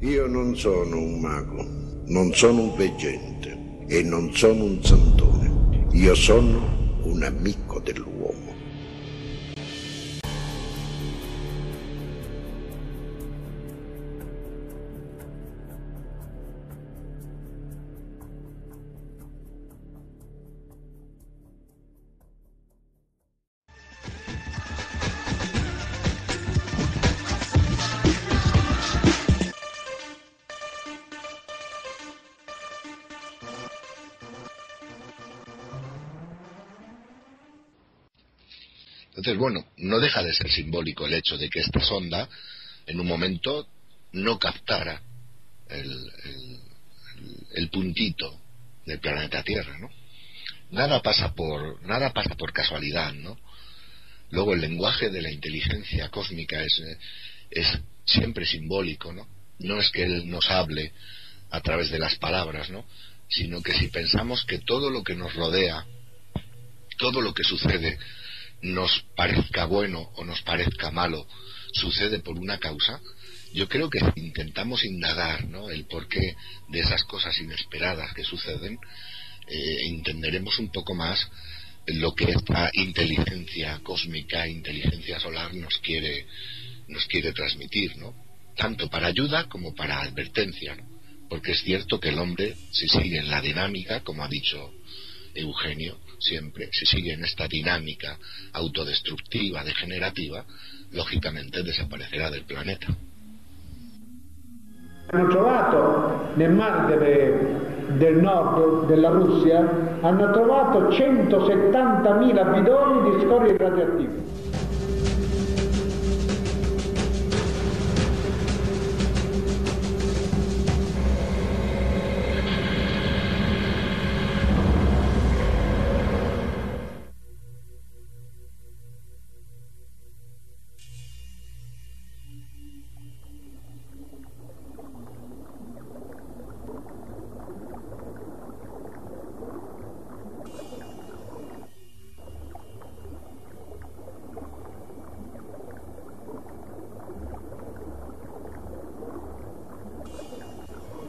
Io non sono un mago, non sono un veggente e non sono un santone. Io sono un amico dell'uomo. Entonces, bueno, no deja de ser simbólico el hecho de que esta sonda en un momento no captara el puntito del planeta Tierra, ¿no? Nada pasa por casualidad, ¿no? Luego el lenguaje de la inteligencia cósmica es siempre simbólico, ¿no? No es que él nos hable a través de las palabras, ¿no? Sino que si pensamos que todo lo que nos rodea, todo lo que sucede, nos parezca bueno o nos parezca malo, sucede por una causa, yo creo que si intentamos indagar, ¿no?, el porqué de esas cosas inesperadas que suceden, entenderemos un poco más lo que esta inteligencia cósmica, inteligencia solar nos quiere transmitir, ¿no? Tanto para ayuda como para advertencia, ¿no? Porque es cierto que el hombre, si sigue en la dinámica, como ha dicho Eugenio, siempre, si sigue en esta dinámica autodestructiva, degenerativa, lógicamente desaparecerà del planeta. Hanno trovato nel mare del nord della Russia, hanno trovato 170.000 bidoni di scorie radioattive.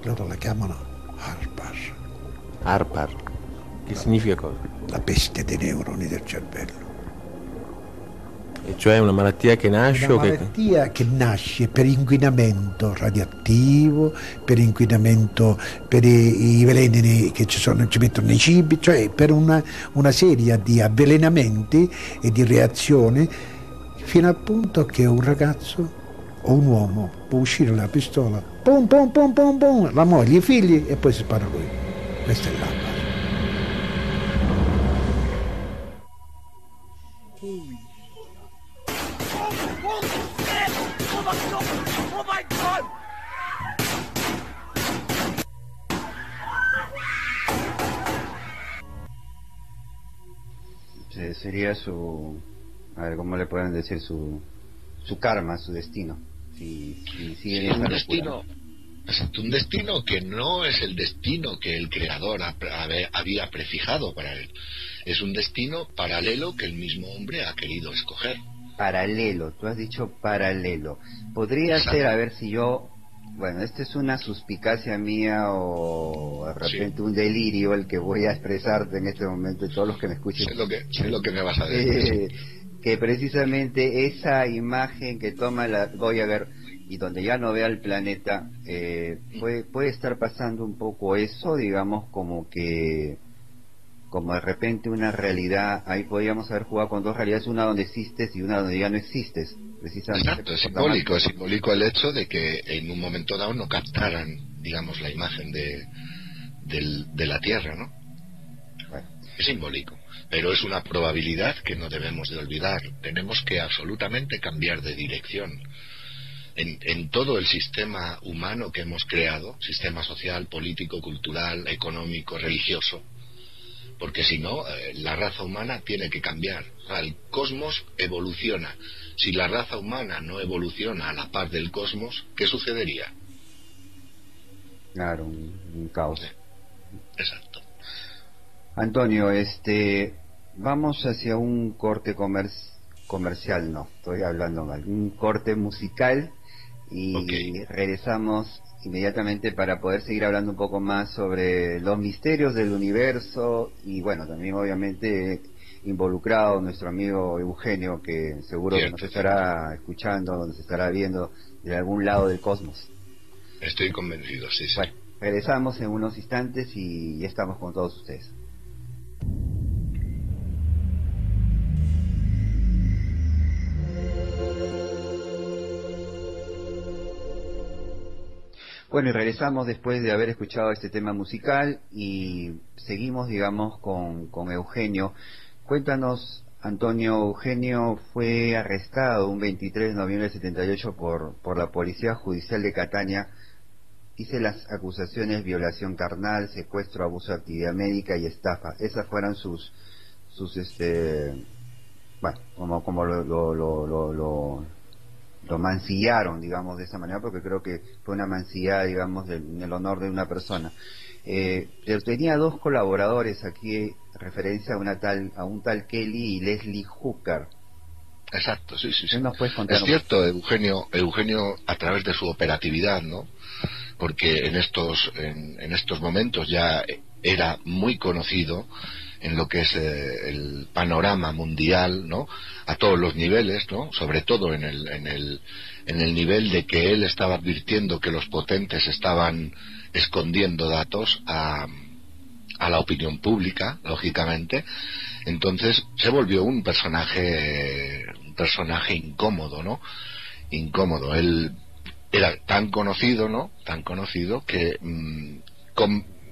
Loro la chiamano Harpar. Harpar, che significa cosa? La peste dei neuroni del cervello. E cioè una malattia che nasce Una malattia che nasce per inquinamento radioattivo, per inquinamento, per i veleni che ci mettono nei cibi, cioè per una serie di avvelenamenti e di reazioni, fino al punto che un ragazzo o un uomo può uscire la pistola, pum pum pum pum pum, la moglie, i figli, e poi si spara lui. Questa è l'alba. Sería a ver, ¿cómo le pueden decir? Su karma, su destino. Si sigue un destino, exacto, un destino que no es el destino que el creador había prefijado para él. Es un destino paralelo que el mismo hombre ha querido escoger. Paralelo, tú has dicho paralelo. Podría Exacto. ser, a ver si yo... Bueno, esta es una suspicacia mía o de repente sí, un delirio el que voy a expresarte en este momento y todos los que me escuchen. Sé lo que me vas a decir. Que precisamente esa imagen que toma la Voyager y donde ya no ve al planeta, puede estar pasando un poco eso, digamos, como de repente una realidad. Ahí podríamos haber jugado con dos realidades, una donde existes y una donde ya no existes, precisamente. Exacto, es simbólico el hecho de que en un momento dado no captaran, digamos, la imagen de la Tierra, ¿no? Bueno. Es simbólico, pero es una probabilidad que no debemos de olvidar. Tenemos que absolutamente cambiar de dirección en todo el sistema humano que hemos creado, sistema social, político, cultural, económico, religioso, porque si no, la raza humana tiene que cambiar. O sea, el cosmos evoluciona. Si la raza humana no evoluciona a la par del cosmos, ¿qué sucedería? Claro, un caos. Exacto. Antonio, vamos hacia un corte comercial, no, estoy hablando mal, un corte musical y regresamos inmediatamente para poder seguir hablando un poco más sobre los misterios del universo y bueno, también obviamente involucrado nuestro amigo Eugenio, que seguro que nos estará escuchando, nos estará viendo de algún lado del cosmos. Estoy convencido, sí. Bueno, regresamos en unos instantes y ya estamos con todos ustedes. Bueno, y regresamos después de haber escuchado este tema musical y seguimos, digamos, con Eugenio. Cuéntanos, Antonio. Eugenio fue arrestado un 23 de noviembre del 78 por la Policía Judicial de Catania. Dice las acusaciones: violación carnal, secuestro, abuso de actividad médica y estafa. Esas fueron sus bueno, como lo mancillaron, digamos, de esa manera, porque creo que fue una mancillada, digamos, en el honor de una persona. Pero tenía dos colaboradores aquí, referencia a un tal Kelly y Leslie Hooker. Exacto, sí. ¿Nos puedes contar? Es cierto, Eugenio, a través de su operatividad, ¿no? Porque en estos momentos ya era muy conocido en lo que es el panorama mundial, ¿no? A todos los niveles, ¿no? Sobre todo en el nivel de que él estaba advirtiendo que los potentes estaban escondiendo datos a la opinión pública, lógicamente. Entonces se volvió un personaje incómodo, ¿no? Incómodo. Él era tan conocido, ¿no? Tan conocido que,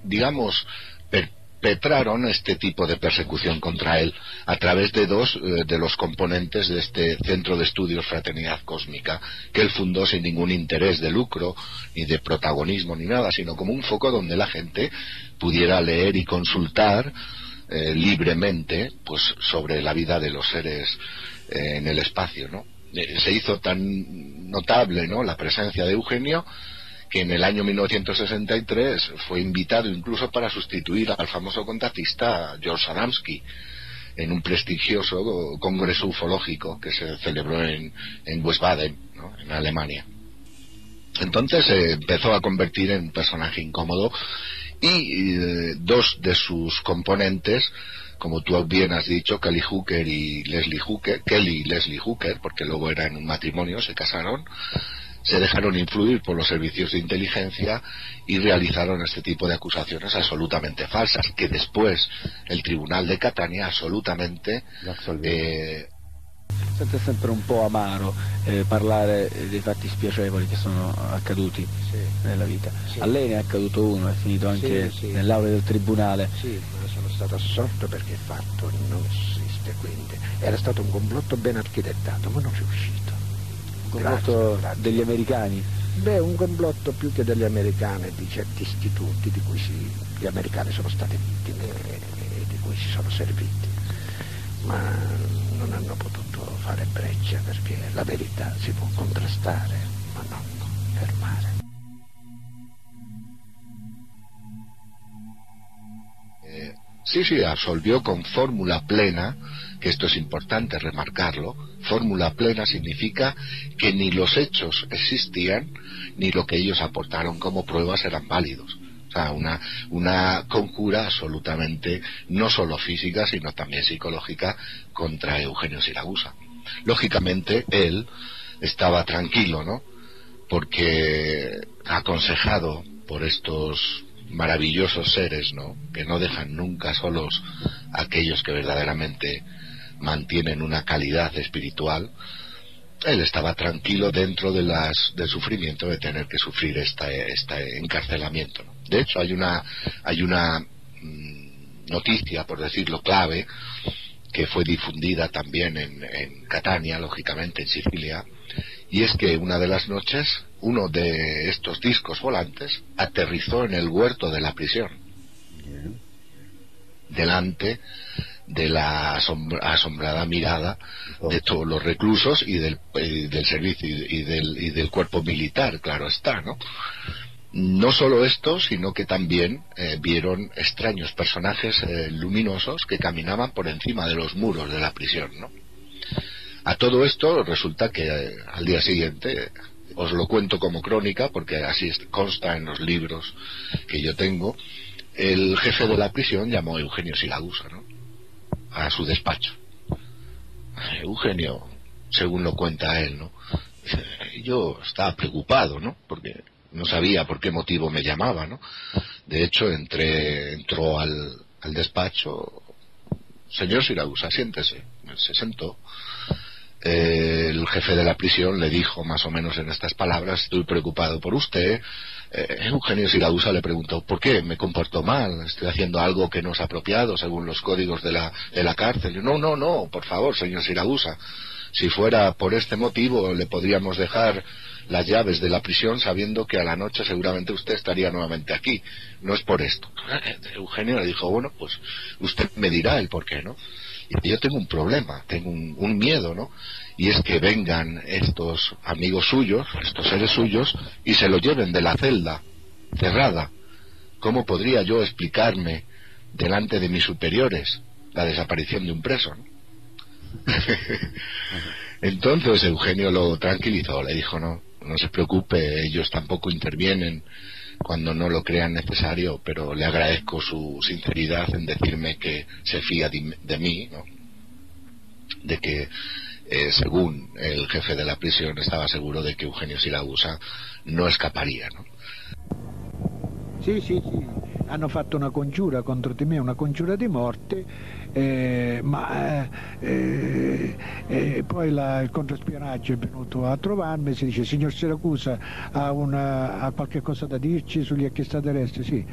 digamos, perpetraron este tipo de persecución contra él a través de dos de los componentes de este Centro de Estudios Fraternidad Cósmica, que él fundó sin ningún interés de lucro, ni de protagonismo, ni nada, sino como un foco donde la gente pudiera leer y consultar libremente, pues, sobre la vida de los seres en el espacio, ¿no? Se hizo tan notable, ¿no?, la presencia de Eugenio, que en el año 1963 fue invitado incluso para sustituir al famoso contactista George Adamski en un prestigioso congreso ufológico que se celebró en Wiesbaden, ¿no?, en Alemania. Entonces se empezó a convertir en un personaje incómodo y dos de sus componentes, como tú bien has dicho, Kelly y Leslie Hooker, porque luego eran un matrimonio, se casaron, se dejaron influir por los servicios de inteligencia y realizaron este tipo de acusaciones absolutamente falsas, que después el Tribunal de Catania absolutamente Sente sempre un po' amaro parlare dei fatti spiacevoli che sono accaduti nella vita. A lei ne è accaduto uno, è finito anche nell'aula del tribunale. Sì, ma sono stato assorto perché il fatto non esiste, quindi era stato un complotto ben architettato, ma non riuscito. Un complotto degli americani? Beh, un complotto più che degli americani, di certi istituti di cui gli americani sono stati vittime e di cui si sono serviti, ma non hanno potuto fare breccia, perché la verità si può contrastare ma non fermare. Sí, absolvió con fórmula plena, que esto es importante remarcarlo. Fórmula plena significa que ni los hechos existían ni lo que ellos aportaron como pruebas eran válidos. O sea, una conjura absolutamente no solo física sino también psicológica contra Eugenio Siragusa. Lógicamente él estaba tranquilo, ¿no?, porque aconsejado por estos maravillosos seres, ¿no?, que no dejan nunca solos a aquellos que verdaderamente mantienen una calidad espiritual. Él estaba tranquilo dentro del sufrimiento de tener que sufrir este encarcelamiento, ¿no? De hecho, hay una noticia, por decirlo, clave, que fue difundida también en Catania, lógicamente en Sicilia, y es que una de las noches uno de estos discos volantes aterrizó en el huerto de la prisión, delante de la asombrada mirada de todos los reclusos y del servicio y del cuerpo militar, claro está, ¿no? No solo esto, sino que también vieron extraños personajes luminosos que caminaban por encima de los muros de la prisión, ¿no? A todo esto resulta que al día siguiente os lo cuento como crónica, porque así consta en los libros que yo tengo. El jefe de la prisión llamó a Eugenio Siragusa, ¿no?, a su despacho. Eugenio, según lo cuenta él, ¿no?, yo estaba preocupado, ¿no?, porque no sabía por qué motivo me llamaba, ¿no? De hecho, entró al despacho. Señor Siragusa, siéntese. Se sentó. El jefe de la prisión le dijo más o menos en estas palabras: estoy preocupado por usted. Eugenio Siragusa le preguntó: ¿por qué? ¿Me comportó mal? ¿Estoy haciendo algo que no es apropiado según los códigos de la cárcel? No, por favor, señor Siragusa. Si fuera por este motivo, le podríamos dejar las llaves de la prisión sabiendo que a la noche seguramente usted estaría nuevamente aquí. No es por esto. Eugenio le dijo: bueno, pues usted me dirá el por qué, ¿no? Y yo tengo un problema, tengo un miedo, ¿no? Y es que vengan estos amigos suyos, estos seres suyos, y se lo lleven de la celda cerrada. ¿Cómo podría yo explicarme delante de mis superiores la desaparición de un preso, ¿no? Entonces Eugenio lo tranquilizó, le dijo: no se preocupe, ellos tampoco intervienen cuando no lo crean necesario, pero le agradezco su sinceridad en decirme que se fía de mí, ¿no?, de que según el jefe de la prisión estaba seguro de que Eugenio Siragusa no escaparía, ¿no? Sì, hanno fatto una congiura contro di me, una congiura di morte, poi il controspionaggio è venuto a trovarmi, si dice: signor Siragusa, ha qualche cosa da dirci sugli extraterrestri? Sì.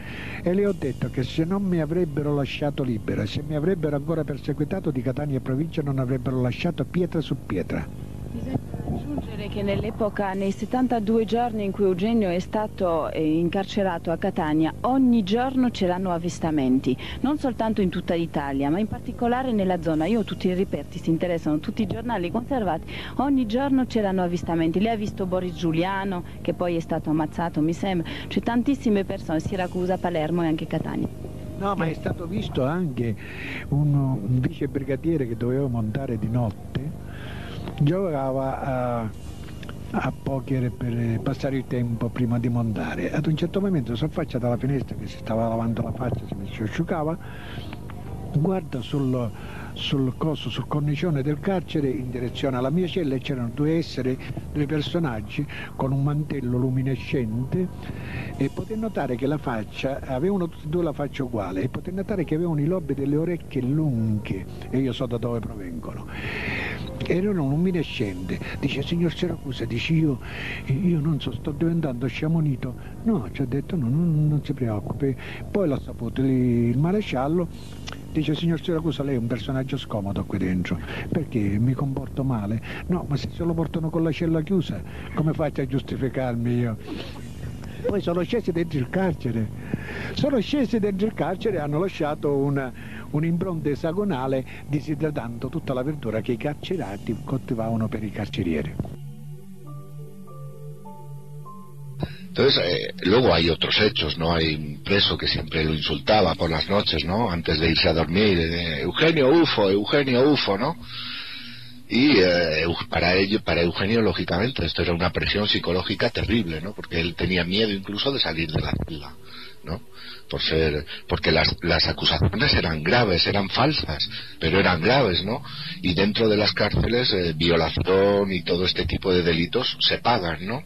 E le ho detto che se non mi avrebbero lasciato libera, se mi avrebbero ancora perseguitato, di Catania e provincia non avrebbero lasciato pietra su pietra. Bisogna aggiungere che nell'epoca, nei 72 giorni in cui Eugenio è stato incarcerato a Catania, ogni giorno c'erano avvistamenti, non soltanto in tutta l'Italia, ma in particolare nella zona. Io ho tutti i reperti, si interessano, tutti i giornali conservati, ogni giorno c'erano avvistamenti. Lei ha visto Boris Giuliano, che poi è stato ammazzato, mi sembra, c'è tantissime persone, Siracusa, Palermo e anche Catania. No, ma è stato visto anche un vice brigadiere che doveva montare di notte, giocava a poker per passare il tempo prima di montare. Ad un certo momento si affaccia dalla finestra, che si stava lavando la faccia, si asciugava, guarda sul cornicione del carcere in direzione alla mia cella, e c'erano due personaggi con un mantello luminescente, e poté notare che la faccia, avevano tutti e due la faccia uguale, e poté notare che avevano i lobi delle orecchie lunghe, e io so da dove provengono. Erano luminescenti. Dice: signor Siragusa, dice, io non so, sto diventando sciamonito. No, ci ha detto: no, non si preoccupi. Poi l'ha saputo il maresciallo. Dice: signor Siragusa, lei è un personaggio scomodo qui dentro, perché mi comporto male? No, ma se lo portano con la cella chiusa, come faccio a giustificarmi io? Poi sono scesi dentro il carcere, e hanno lasciato un'impronta esagonale disidratando tutta la verdura che i carcerati coltivavano per i carcerieri. Entonces, luego hay otros hechos, ¿no? Hay un preso que siempre lo insultaba por las noches, ¿no?, antes de irse a dormir: Eugenio Ufo, ¿no? Y para Eugenio, lógicamente, esto era una presión psicológica terrible, ¿no?, porque él tenía miedo incluso de salir de la celda, ¿no?, porque las acusaciones eran graves, eran falsas, pero eran graves, ¿no? Y dentro de las cárceles, violación y todo este tipo de delitos se pagan, ¿no?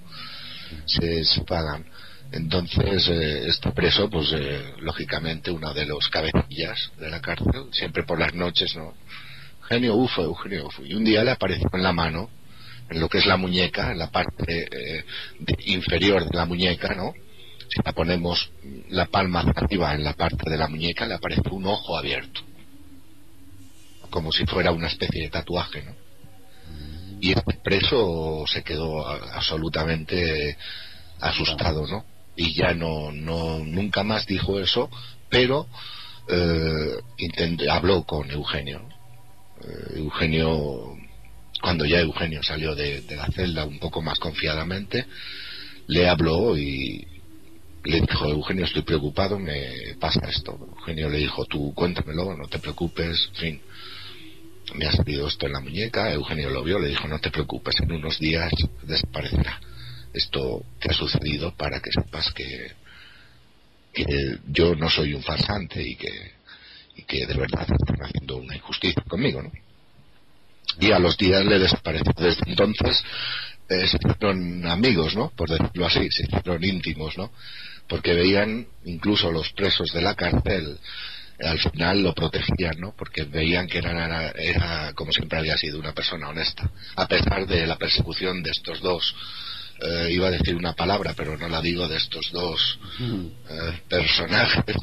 Se pagan. Entonces este preso, pues lógicamente, uno de los cabecillas de la cárcel, siempre por las noches, ¿no?, Eugenio Ufo, y un día le apareció en la mano, en lo que es la muñeca, en la parte inferior de la muñeca, ¿no?, si la ponemos la palma hacia arriba en la parte de la muñeca, le apareció un ojo abierto, como si fuera una especie de tatuaje, ¿no? Y el preso se quedó absolutamente asustado, ¿no? Y ya nunca más dijo eso, pero habló con Eugenio. Cuando ya Eugenio salió de la celda un poco más confiadamente, le habló y le dijo: Eugenio, estoy preocupado, me pasa esto. Eugenio le dijo: tú cuéntamelo, no te preocupes, en fin, me ha salido esto en la muñeca. Eugenio lo vio, le dijo: no te preocupes, en unos días desaparecerá. esto que ha sucedido para que sepas que yo no soy un farsante y que de verdad están haciendo una injusticia conmigo, ¿no? Y a los días le desapareció. Desde entonces se hicieron amigos, ¿no? Por decirlo así, se hicieron íntimos, ¿no? Porque veían, incluso los presos de la cárcel, al final lo protegían, ¿no? Porque veían que era como siempre había sido, una persona honesta, a pesar de la persecución de estos dos, iba a decir una palabra, pero no la digo, de estos dos personajes,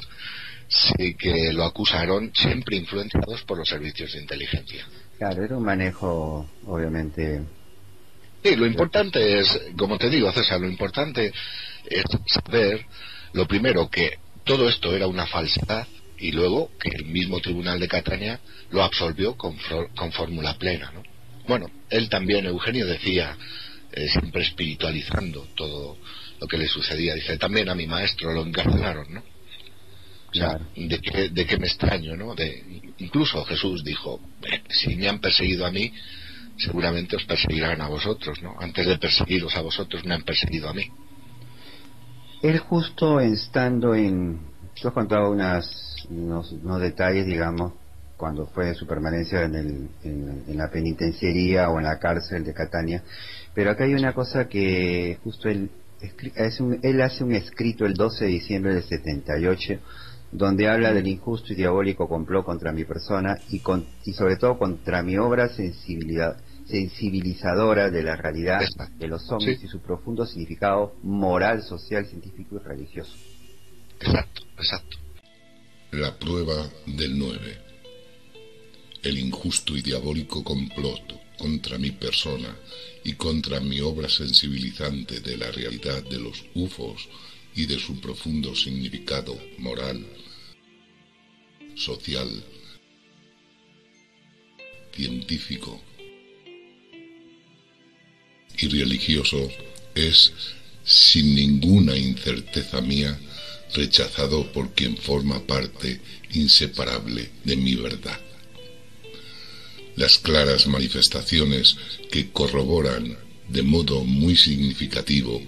sí, que lo acusaron, siempre influenciados por los servicios de inteligencia. Claro, era un manejo, obviamente. Sí, lo importante es, como te digo, César, lo importante es saber, lo primero, que todo esto era una falsedad, y luego que el mismo Tribunal de Catania lo absolvió con fórmula plena, ¿no? Bueno, él también, Eugenio, decía, siempre espiritualizando todo lo que le sucedía, dice, también a mi maestro lo encarcelaron, ¿no? O sea, Claro. de qué me extraño, ¿no? Incluso Jesús dijo, si me han perseguido a mí, seguramente os perseguirán a vosotros, ¿no? Antes de perseguiros a vosotros, me han perseguido a mí. Él justo estando en... Tú has contado unos detalles, digamos, cuando fue su permanencia en la penitenciaría o en la cárcel de Catania, pero acá hay una cosa que justo él hace un escrito el 12 de diciembre del 78, donde habla del injusto y diabólico complot contra mi persona y sobre todo contra mi obra sensibilizadora de la realidad de los ovnis, sí, y su profundo significado moral, social, científico y religioso. Exacto, exacto. La prueba del 9. El injusto y diabólico complot contra mi persona y contra mi obra sensibilizante de la realidad de los UFOs y de su profundo significado moral, social, científico y religioso es, sin ninguna incerteza mía, rechazado por quien forma parte inseparable de mi verdad. Las claras manifestaciones que corroboran de modo muy significativo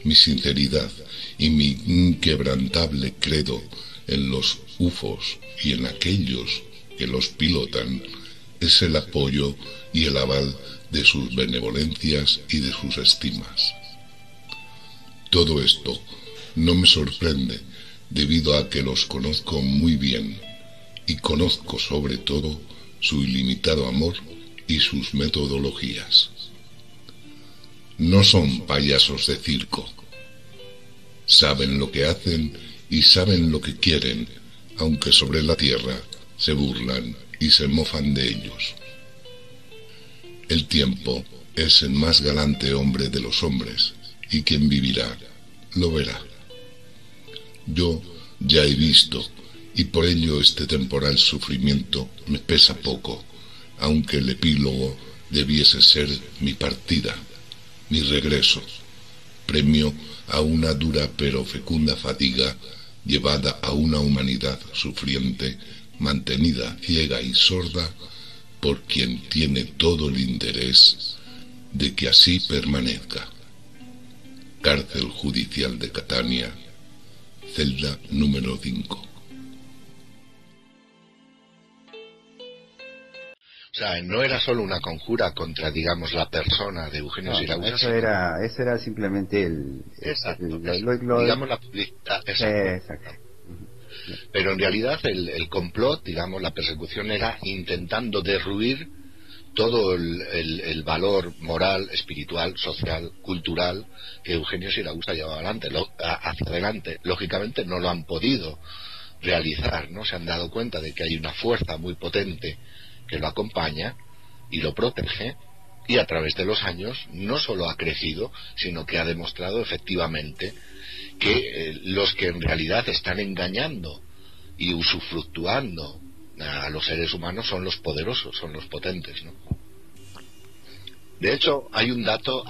mi sinceridad y mi inquebrantable credo en los UFOs y en aquellos que los pilotan es el apoyo y el aval de sus benevolencias y de sus estimas. Todo esto no me sorprende debido a que los conozco muy bien y conozco sobre todo su ilimitado amor y sus metodologías. No son payasos de circo. Saben lo que hacen y saben lo que quieren, aunque sobre la tierra se burlan y se mofan de ellos. El tiempo es el más galante hombre de los hombres, y quien vivirá, lo verá. Yo ya he visto, y por ello este temporal sufrimiento me pesa poco, aunque el epílogo debiese ser mi partida, mi regreso, premio a una dura pero fecunda fatiga llevada a una humanidad sufriente, mantenida ciega y sorda por quien tiene todo el interés de que así permanezca. Cárcel Judicial de Catania, celda número 5. O sea, no era solo una conjura contra, digamos, la persona de Eugenio Siracusa. Eso era simplemente digamos, la publicidad. Exacto. Pero en realidad el complot, digamos, la persecución era intentando derruir todo el valor moral, espiritual, social, cultural que Eugenio Siracusa llevaba hacia adelante. Lógicamente no lo han podido realizar, ¿no? Se han dado cuenta de que hay una fuerza muy potente que lo acompaña y lo protege, y a través de los años no solo ha crecido, sino que ha demostrado efectivamente que los que en realidad están engañando y usufructuando a los seres humanos son los poderosos, son los potentes, ¿no? De hecho, hay un dato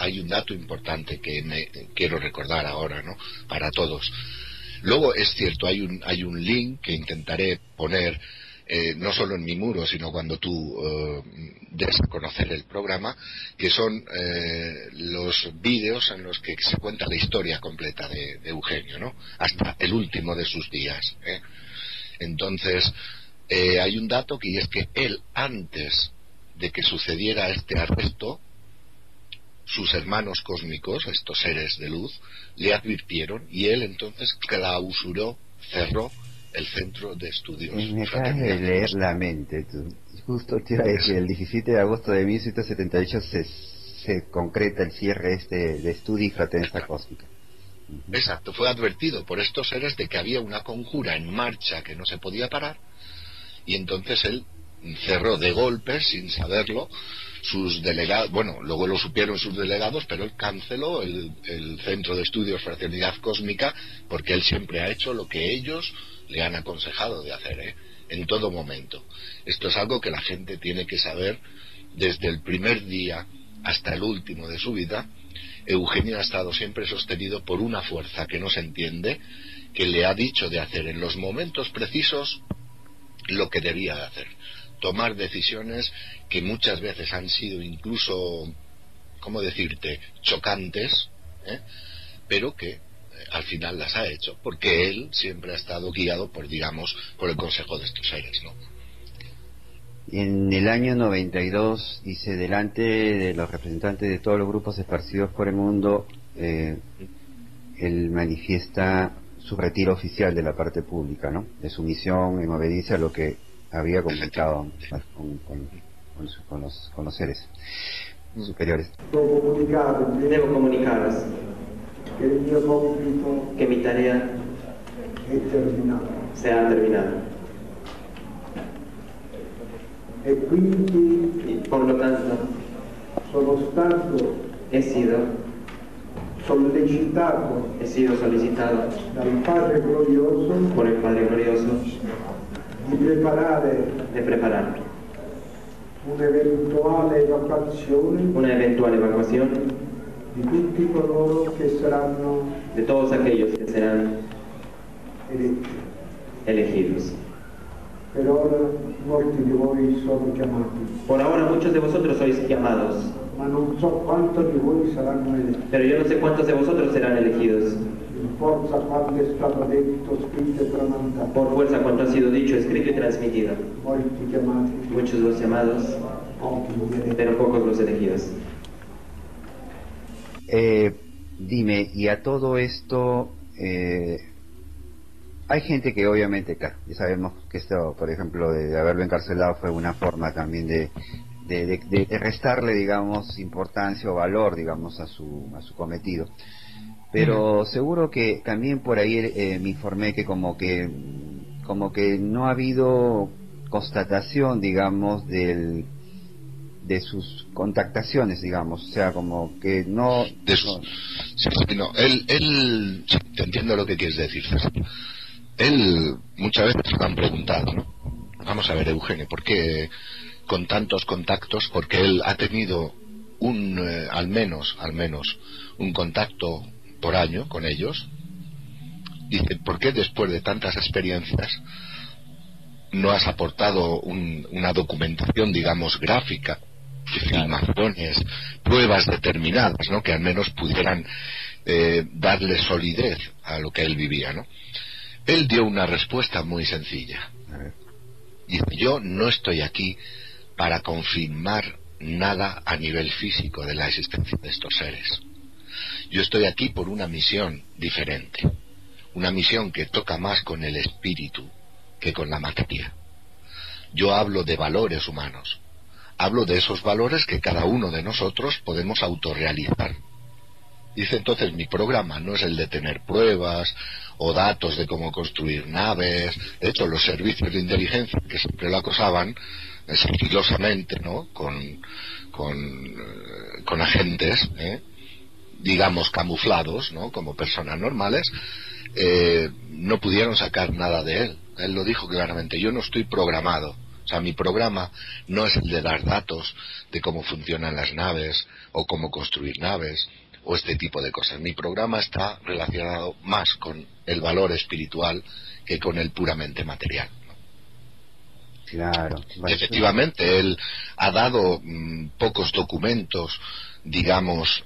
importante que me quiero recordar ahora, ¿no? Para todos. Luego es cierto, hay un link que intentaré poner no solo en mi muro, sino cuando tú des a conocer el programa, que son los vídeos en los que se cuenta la historia completa de Eugenio, ¿no? Hasta el último de sus días, ¿eh? Entonces, hay un dato que es que él, antes de que sucediera este arresto, sus hermanos cósmicos, estos seres de luz, le advirtieron y él entonces clausuró, cerró el centro de estudios. Me acabas de leer la mente, tú. Justo te iba a decir, el 17 de agosto de 1778 se concreta el cierre de estudio y fraternidad cósmica. Exacto, fue advertido por estos seres de que había una conjura en marcha que no se podía parar, y entonces él cerró de golpe, sin saberlo, sus delegados, bueno, luego lo supieron sus delegados, pero él canceló el Centro de Estudios Fraternidad Cósmica, porque él siempre ha hecho lo que ellos le han aconsejado de hacer, ¿eh? En todo momento. Esto es algo que la gente tiene que saber desde el primer día hasta el último de su vida. Eugenio ha estado siempre sostenido por una fuerza que no se entiende, que le ha dicho de hacer en los momentos precisos lo que debía de hacer. Tomar decisiones que muchas veces han sido incluso, ¿cómo decirte?, chocantes, ¿eh? Pero que al final las ha hecho, porque él siempre ha estado guiado por, digamos, por el consejo de estos seres, ¿no? En el año 92, dice, delante de los representantes de todos los grupos esparcidos por el mundo, él manifiesta su retiro oficial de la parte pública, ¿no? De su misión en obediencia a lo que había comunicado con los seres superiores. Debo comunicarles que mi tarea se ha terminado. Y por lo tanto he sido solicitado por el Padre Glorioso de preparar una eventual evacuación de todos aquellos que serán elegidos. Por ahora muchos de vosotros sois llamados, pero yo no sé cuántos de vosotros serán elegidos. Por fuerza cuanto ha sido dicho, escrito y transmitido. Muchos los llamados, pero pocos los elegidos. Dime, y a todo esto, hay gente que obviamente, claro, ya sabemos que esto, por ejemplo, de haberlo encarcelado fue una forma también de restarle, digamos, importancia o valor, digamos, a su cometido. Pero seguro que también por ahí me informé que como que no ha habido constatación, digamos, de sus contactaciones, digamos, o sea, como que no... Él te entiendo lo que quieres decir, César. Él muchas veces le han preguntado, ¿no? Vamos a ver, Eugenio, ¿por qué con tantos contactos? Porque él ha tenido al menos un contacto por año con ellos. Dice, ¿por qué después de tantas experiencias no has aportado una documentación, digamos, gráfica, de filmaciones, pruebas determinadas, ¿no?, que al menos pudieran darle solidez a lo que él vivía, ¿no? Él dio una respuesta muy sencilla. Dice, yo no estoy aquí para confirmar nada a nivel físico de la existencia de estos seres. Yo estoy aquí por una misión diferente, una misión que toca más con el espíritu que con la materia. Yo hablo de valores humanos, hablo de esos valores que cada uno de nosotros podemos autorrealizar. Dice, entonces mi programa no es el de tener pruebas o datos de cómo construir naves. De hecho, los servicios de inteligencia que siempre lo acosaban sigilosamente, ¿no?, con agentes, digamos, camuflados, ¿no?, como personas normales, no pudieron sacar nada de él. Él lo dijo claramente, yo no estoy programado. O sea, mi programa no es el de dar datos de cómo funcionan las naves o cómo construir naves o este tipo de cosas. Mi programa está relacionado más con el valor espiritual que con el puramente material, ¿no? Claro. Efectivamente, él ha dado pocos documentos, digamos,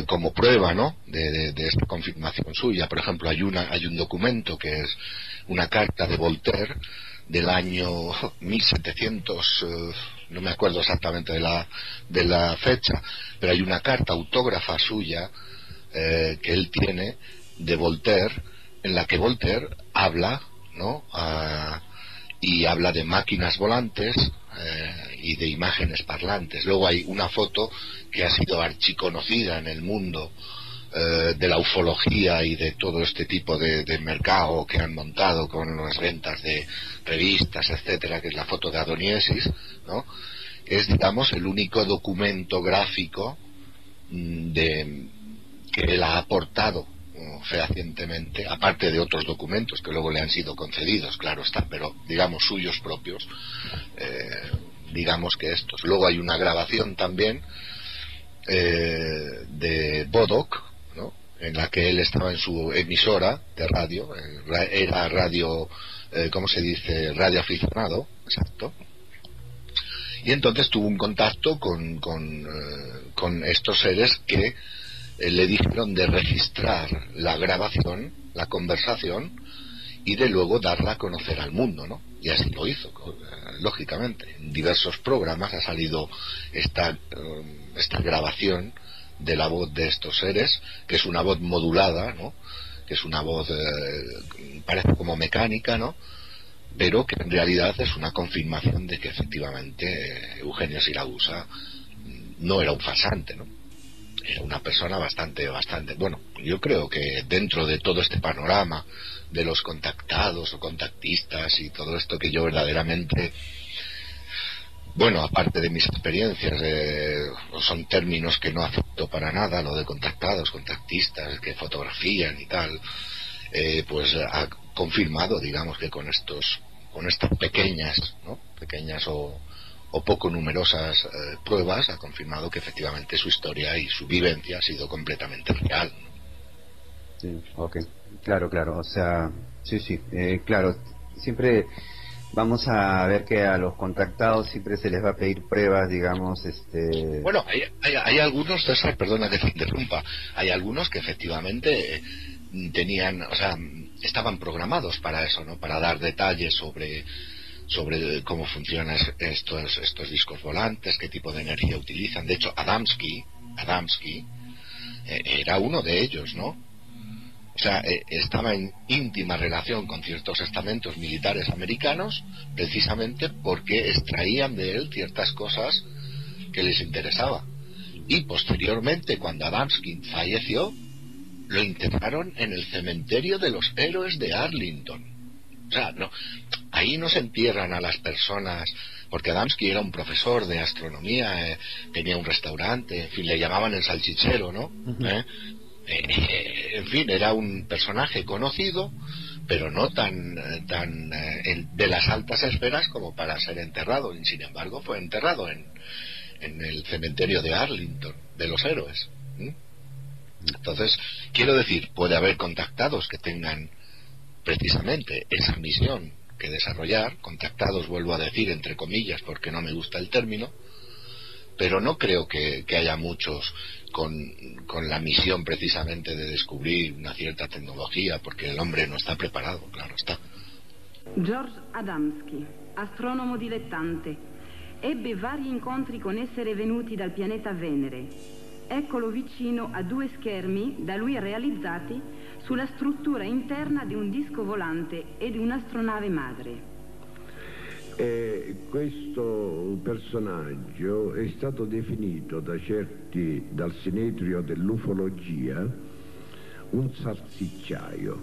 como prueba, ¿no?, de esta confirmación suya. Por ejemplo, hay un documento que es una carta de Voltaire del año 1700, no me acuerdo exactamente de la fecha, pero hay una carta autógrafa suya que él tiene de Voltaire, en la que Voltaire habla, ¿no?, y habla de máquinas volantes y de imágenes parlantes. Luego hay una foto que ha sido archiconocida en el mundo de la ufología y de todo este tipo de mercado que han montado con las ventas de revistas, etcétera, que es la foto de Adoniesis, ¿no? Es, digamos, el único documento gráfico que él ha aportado fehacientemente, aparte de otros documentos que luego le han sido concedidos, claro está, pero digamos suyos propios, digamos que estos. Luego hay una grabación también de Bodok, ¿no?, en la que él estaba en su emisora de radio, era radio, ¿cómo se dice?, radio aficionado, exacto. Y entonces tuvo un contacto con estos seres que le dijeron de registrar la grabación, la conversación, y de luego darla a conocer al mundo, ¿no? Y así lo hizo, lógicamente. En diversos programas ha salido esta grabación de la voz de estos seres, que es una voz modulada, ¿no?, que es una voz, parece como mecánica, ¿no?, pero que en realidad es una confirmación de que efectivamente Eugenio Siragusa no era un farsante, ¿no? Era una persona bastante, bueno, yo creo que dentro de todo este panorama de los contactados o contactistas y todo esto, que yo verdaderamente, bueno, aparte de mis experiencias, son términos que no acepto para nada, lo de contactados, contactistas, que fotografían y tal, pues ha confirmado, digamos, que con estas pequeñas, ¿no?, pequeñas o poco numerosas pruebas, ha confirmado que efectivamente su historia y su vivencia ha sido completamente real, ¿no? Sí, okay. Claro, o sea, sí, claro, siempre vamos a ver que a los contactados siempre se les va a pedir pruebas, digamos, Bueno, hay algunos, César, perdona que te interrumpa, hay algunos que efectivamente tenían, o sea, estaban programados para eso, ¿no?, para dar detalles sobre cómo funcionan estos discos volantes, qué tipo de energía utilizan. De hecho, Adamski era uno de ellos, ¿no? O sea, estaba en íntima relación con ciertos estamentos militares americanos, precisamente porque extraían de él ciertas cosas que les interesaba. Y posteriormente, cuando Adamski falleció, lo enterraron en el cementerio de los héroes de Arlington. O sea, no, ahí no se entierran a las personas, porque Adamski era un profesor de astronomía, tenía un restaurante, en fin, le llamaban el salchichero, ¿no? En fin, era un personaje conocido, pero no tan de las altas esferas como para ser enterrado, y sin embargo fue enterrado en el cementerio de Arlington, de los héroes. Entonces, quiero decir, puede haber contactados que tengan precisamente esa misión que desarrollar, contactados, vuelvo a decir, entre comillas, porque no me gusta el término, pero no creo que haya muchos con la misión precisamente de descubrir una cierta tecnología, porque el hombre no está preparado, claro está. George Adamski, astronomo dilettante, ebbe vari incontri con esseri venuti dal pianeta Venere. Eccolo vicino a due schermi da lui realizzati sulla struttura interna di un disco volante e di un'astronave madre. Questo personaggio è stato definito dal sinedrio dell'ufologia un salsicciaio.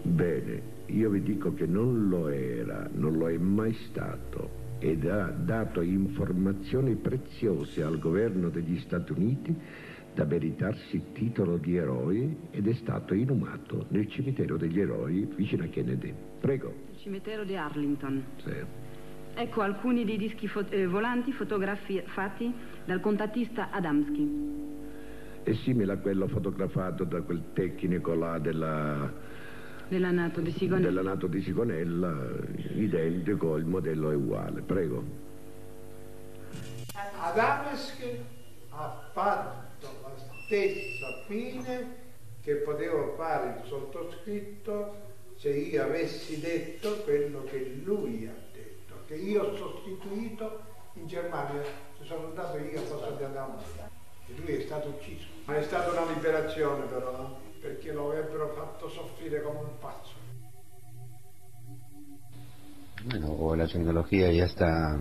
Bene, io vi dico che non lo era, non lo è mai stato, ed ha dato informazioni preziose al governo degli Stati Uniti da meritarsi il titolo di eroe, ed è stato inumato nel cimitero degli eroi vicino a Kennedy. Prego. Il cimitero di Arlington. Sì. Ecco alcuni dei dischi volanti fotografati dal contattista Adamski. È simile a quello fotografato da quel tecnico là Della NATO di Sigonella. Della NATO di Sigonella, identico, il modello è uguale. Prego. Adamski ha fatto la stessa fine che poteva fare il sottoscritto se io avessi detto quello che lui ha detto, che io ho sostituito in Germania, se sono andato io a posto di Adamski e lui è stato ucciso. Ma è stata una liberazione però, perché lo avrebbero fatto soffrire come un pazzo. Bueno, o la tecnología ya está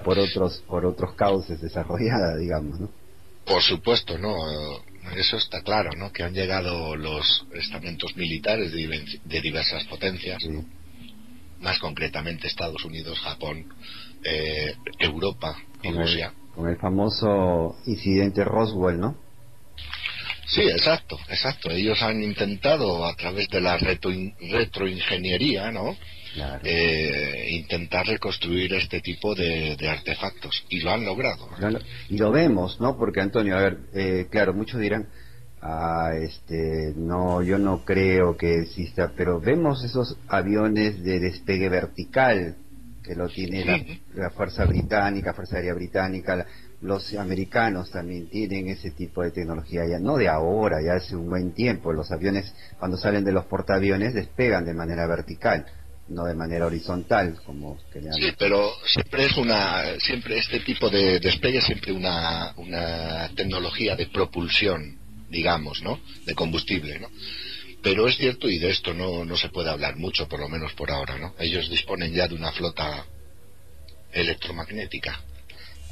por otros cauces desarrollada, digamos, ¿no? Por supuesto, no, eso está claro, ¿no? Que han llegado los estamentos militares de diversas potencias, ¿no? Más concretamente Estados Unidos, Japón, Europa y Rusia. Con el famoso incidente Roswell, ¿no? Sí, exacto. Ellos han intentado a través de la retroingeniería, ¿no? Claro. Intentar reconstruir este tipo de artefactos y lo han logrado. Y lo vemos, ¿no? Porque Antonio, a ver, claro, muchos dirán, no, yo no creo que exista, pero vemos esos aviones de despegue vertical que lo tiene la Fuerza Británica, Fuerza Aérea Británica, los americanos también tienen ese tipo de tecnología ya, no de ahora, ya hace un buen tiempo. Los aviones cuando salen de los portaaviones despegan de manera vertical, no de manera horizontal, como generalmente. Sí, pero siempre este tipo de despegue es siempre una tecnología de propulsión, digamos, ¿no? De combustible, ¿no? Pero es cierto, y de esto no se puede hablar mucho, por lo menos por ahora, ¿no? Ellos disponen ya de una flota electromagnética.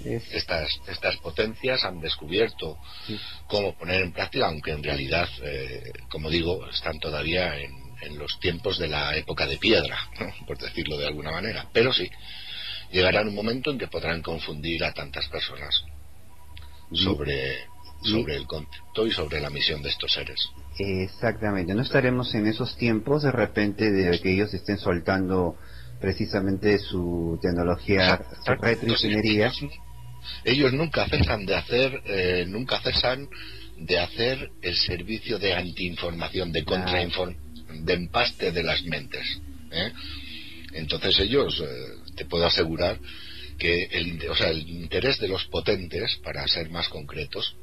Estas potencias han descubierto cómo poner en práctica, aunque en realidad, como digo, están todavía en los tiempos de la época de piedra, ¿no? Por decirlo de alguna manera. Pero sí, llegará un momento en que podrán confundir a tantas personas sobre el concepto y sobre la misión de estos seres. Exactamente, no estaremos en esos tiempos de repente de que ellos estén soltando precisamente su tecnología, su retroingeniería. Ellos nunca cesan de hacer el servicio de antiinformación, de contrainformación, de empaste de las mentes, ¿eh? Entonces ellos, te puedo asegurar que el interés de los potentes, para ser más concretos,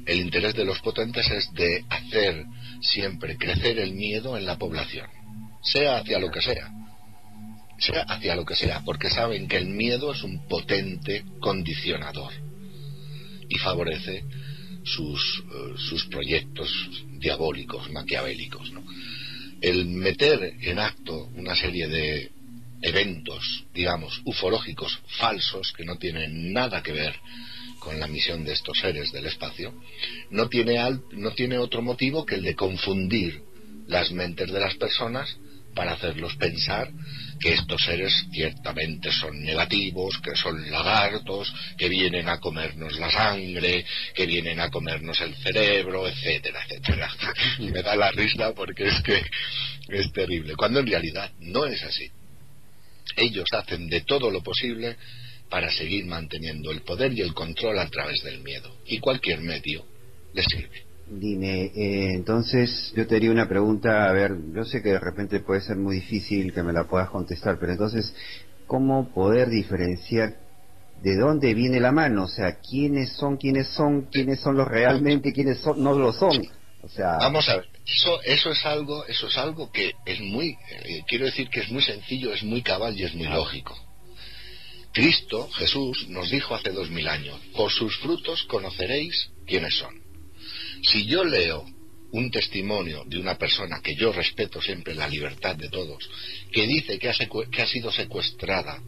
el interés de los potentes es de hacer siempre crecer el miedo en la población, sea hacia lo que sea, porque saben que el miedo es un potente condicionador y favorece sus proyectos diabólicos, maquiavélicos, ¿no? El meter en acto una serie de eventos, digamos, ufológicos falsos que no tienen nada que ver con la misión de estos seres del espacio, no tiene otro motivo que el de confundir las mentes de las personas para hacerlos pensar que estos seres ciertamente son negativos, que son lagartos, que vienen a comernos la sangre, que vienen a comernos el cerebro, etcétera, etcétera. Y me da la risa porque es que es terrible, cuando en realidad no es así. Ellos hacen de todo lo posible para seguir manteniendo el poder y el control a través del miedo, y cualquier medio les sirve. Dime, entonces yo te haría una pregunta, a ver, yo sé que de repente puede ser muy difícil que me la puedas contestar, pero entonces, ¿cómo poder diferenciar de dónde viene la mano? O sea, quiénes son los realmente, quiénes no lo son. O sea, vamos a ver, eso es algo que es muy, quiero decir que es muy sencillo, es muy cabal y es muy lógico. Cristo, Jesús, nos dijo hace 2000 años, por sus frutos conoceréis quiénes son. Si yo leo un testimonio de una persona, que yo respeto siempre la libertad de todos, que dice que ha sido secuestrada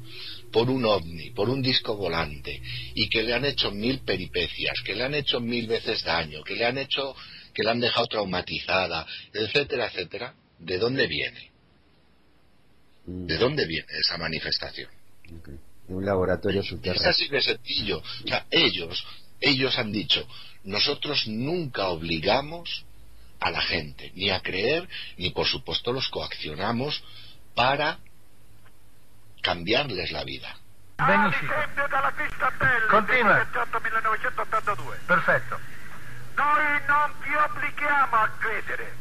por un ovni, por un disco volante, y que le han hecho 1000 peripecias, que le han hecho 1000 veces daño, que la han dejado traumatizada, etcétera, etcétera, ¿de dónde viene? ¿De dónde viene esa manifestación? De un laboratorio subterráneo. Es así de sencillo. O sea, ellos han dicho, nosotros nunca obligamos a la gente ni a creer, ni por supuesto los coaccionamos para cambiarles la vida. Benissimo. Continua. 1982. Perfetto. Noi non ti obblighiamo a credere.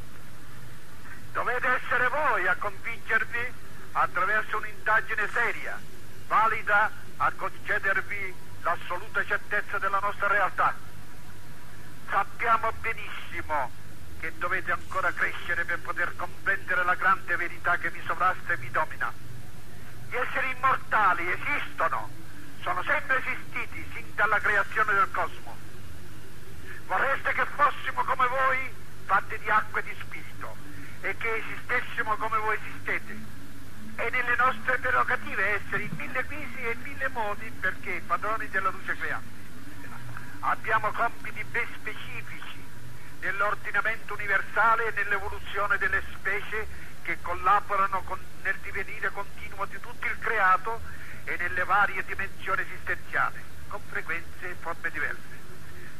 Dovete essere voi a convincervi attraverso un'indagine seria, valida a concedervi l'assoluta certezza della nostra realtà. Sappiamo benissimo che dovete ancora crescere per poter comprendere la grande verità che vi sovrasta e vi domina. Gli esseri immortali esistono, sono sempre esistiti sin dalla creazione del cosmo. Vorreste che fossimo come voi, fatti di acqua e di spirito, e che esistessimo come voi esistete. È nelle nostre prerogative essere in mille guisi e in mille modi, perché padroni della luce creata. Abbiamo compiti ben specifici nell'ordinamento universale e nell'evoluzione delle specie che collaborano nel divenire continuo di tutto il creato e nelle varie dimensioni esistenziali, con frequenze e forme diverse.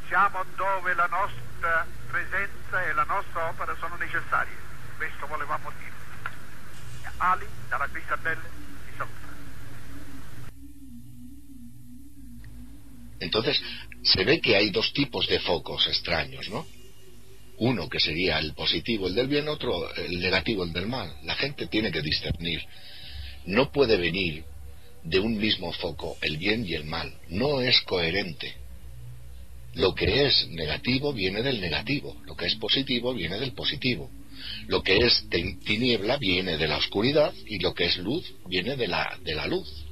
Siamo dove la nostra presenza e la nostra opera sono necessarie. Questo volevamo dire. Ali, dalla Cristabella, vi saluta. Entonces, se ve que hay dos tipos de focos extraños, ¿no? Uno que sería el positivo, el del bien, otro el negativo, el del mal. La gente tiene que discernir. No puede venir de un mismo foco el bien y el mal. No es coherente. Lo que es negativo viene del negativo. Lo que es positivo viene del positivo. Lo que es tiniebla viene de la oscuridad y lo que es luz viene de la luz.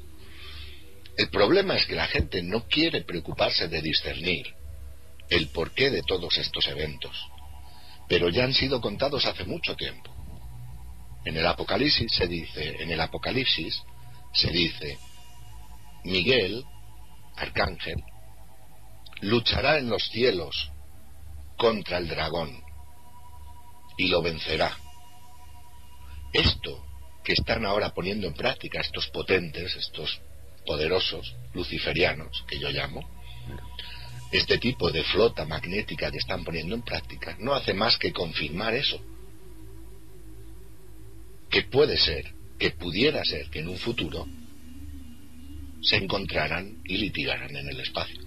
El problema es que la gente no quiere preocuparse de discernir el porqué de todos estos eventos, pero ya han sido contados hace mucho tiempo. En el Apocalipsis se dice, Miguel, arcángel, luchará en los cielos contra el dragón y lo vencerá. Esto que están ahora poniendo en práctica estos potentes, estos poderosos luciferianos, que yo llamo, este tipo de flota magnética que están poniendo en práctica, no hace más que confirmar eso. Que puede ser, que pudiera ser que en un futuro se encontraran y litigaran en el espacio.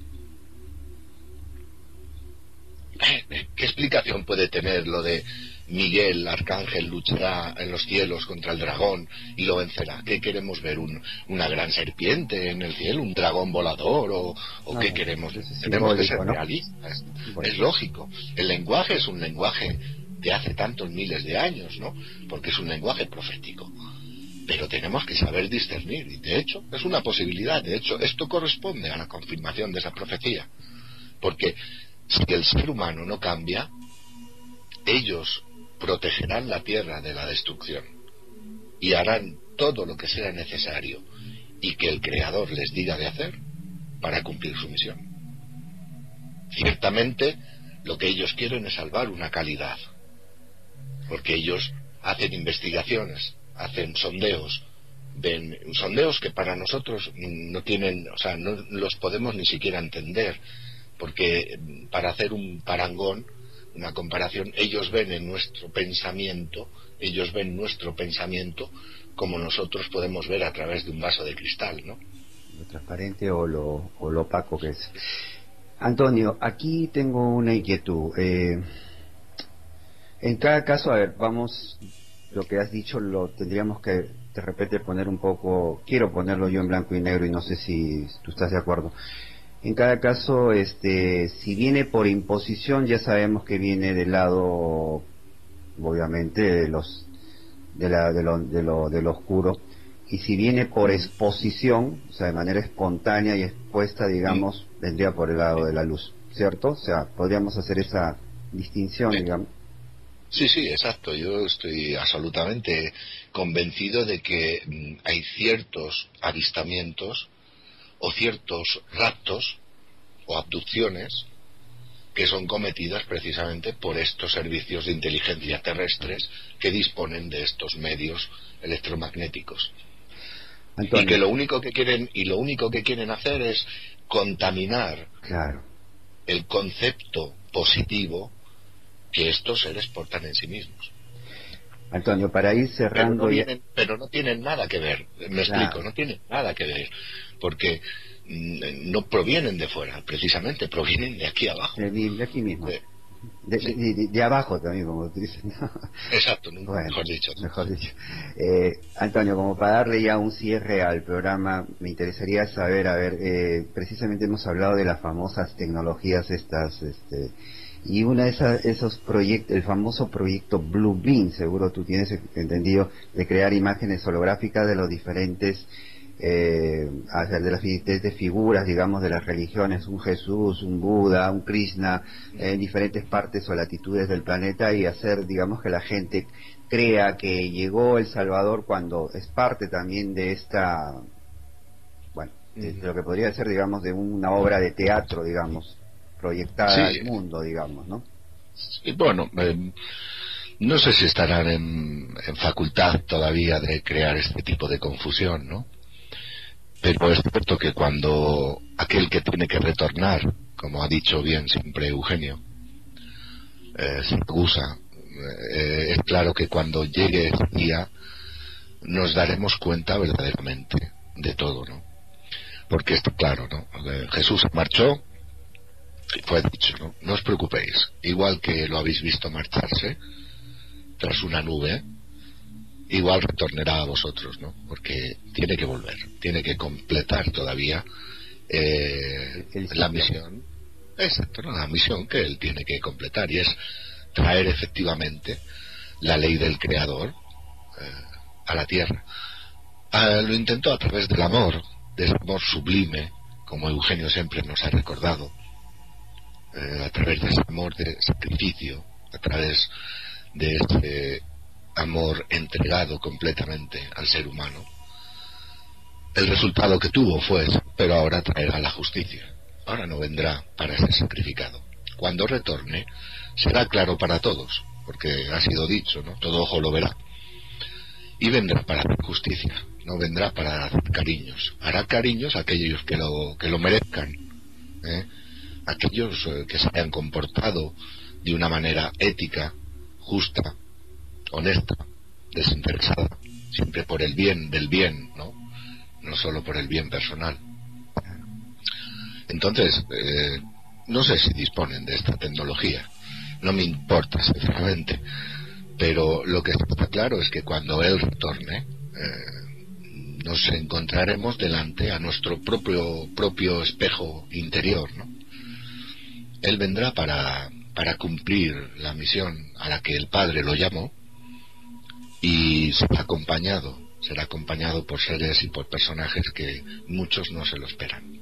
¿Qué explicación puede tener lo de Miguel, arcángel, luchará en los cielos contra el dragón y lo vencerá? ¿Qué queremos ver? ¿Una gran serpiente en el cielo? ¿Un dragón volador? ¿O qué queremos? Tenemos que ser realistas. Es lógico. El lenguaje es un lenguaje de hace tantos miles de años, ¿no? Porque es un lenguaje profético. Pero tenemos que saber discernir. Y de hecho, es una posibilidad. De hecho, esto corresponde a la confirmación de esa profecía. Porque si el ser humano no cambia, ellos protegerán la tierra de la destrucción y harán todo lo que sea necesario y que el Creador les diga de hacer para cumplir su misión. Ciertamente, lo que ellos quieren es salvar una calidad, porque ellos hacen investigaciones, hacen sondeos, ven sondeos que para nosotros no tienen, o sea, no los podemos ni siquiera entender, porque para hacer un parangón, una comparación, ellos ven en nuestro pensamiento, como nosotros podemos ver a través de un vaso de cristal, ¿no? Lo transparente o lo opaco que es. Antonio, aquí tengo una inquietud. En cada caso, a ver, vamos, lo que has dicho lo tendríamos que de repente poner un poco, quiero ponerlo yo en blanco y negro y no sé si tú estás de acuerdo. En cada caso, si viene por imposición, ya sabemos que viene del lado, obviamente, de lo oscuro, y si viene por exposición, o sea, de manera espontánea y expuesta, digamos, vendría por el lado de la luz, ¿cierto? O sea, podríamos hacer esa distinción, digamos. Sí, exacto. Yo estoy absolutamente convencido de que hay ciertos avistamientos o ciertos raptos o abducciones que son cometidas precisamente por estos servicios de inteligencia terrestres que disponen de estos medios electromagnéticos. Antonio. Y que lo único que quieren hacer es contaminar el concepto positivo que estos seres portan en sí mismos. Antonio, para ir cerrando... Pero no tienen nada que ver, me explico, no tienen nada que ver, porque no provienen de fuera, precisamente provienen de aquí abajo. De aquí mismo. De abajo también, como tú dices, ¿no? Exacto, bueno, mejor dicho. Mejor dicho. Antonio, como para darle ya un cierre al programa, me interesaría saber, a ver, precisamente hemos hablado de las famosas tecnologías estas, y una de esos proyectos, el famoso proyecto Blue Beam, seguro tú tienes entendido, de crear imágenes holográficas de los diferentes de las diferentes figuras, digamos, de las religiones, un Jesús, un Buda, un Krishna, en diferentes partes o latitudes del planeta, y hacer, digamos, que la gente crea que llegó el Salvador, cuando es parte también de esta, bueno, de lo que podría ser, digamos, de una obra de teatro, digamos, proyectada al mundo, digamos, ¿no? Sí, bueno, no sé si estarán en facultad todavía de crear este tipo de confusión, ¿no? Pero es cierto que cuando aquel que tiene que retornar, como ha dicho bien siempre Eugenio, se acusa, es claro que cuando llegue ese día nos daremos cuenta verdaderamente de todo, ¿no? Porque está claro, ¿no? Jesús marchó y fue dicho, ¿no? No os preocupéis, igual que lo habéis visto marcharse tras una nube, igual retornará a vosotros, ¿no? Porque tiene que volver, tiene que completar todavía la misión. Exacto, ¿no? La misión que él tiene que completar, y es traer efectivamente la ley del Creador a la tierra. Lo intentó a través del amor, de ese amor sublime, como Eugenio siempre nos ha recordado, a través de ese amor de sacrificio, a través de ese amor entregado completamente al ser humano. El resultado que tuvo fue eso, pero ahora traerá la justicia. Ahora no vendrá para ser sacrificado. Cuando retorne será claro para todos, porque ha sido dicho, ¿no? Todo ojo lo verá. Y vendrá para hacer justicia, no vendrá para hacer cariños. Hará cariños a aquellos que lo merezcan, aquellos que se hayan comportado de una manera ética, justa, honesta, desinteresada, siempre por el bien del bien, ¿no? No solo por el bien personal. Entonces, no sé si disponen de esta tecnología, no me importa sinceramente, pero lo que está claro es que cuando él retorne, nos encontraremos delante a nuestro propio espejo interior, ¿no? Él vendrá para cumplir la misión a la que el Padre lo llamó, y será acompañado por seres y por personajes que muchos no se lo esperan.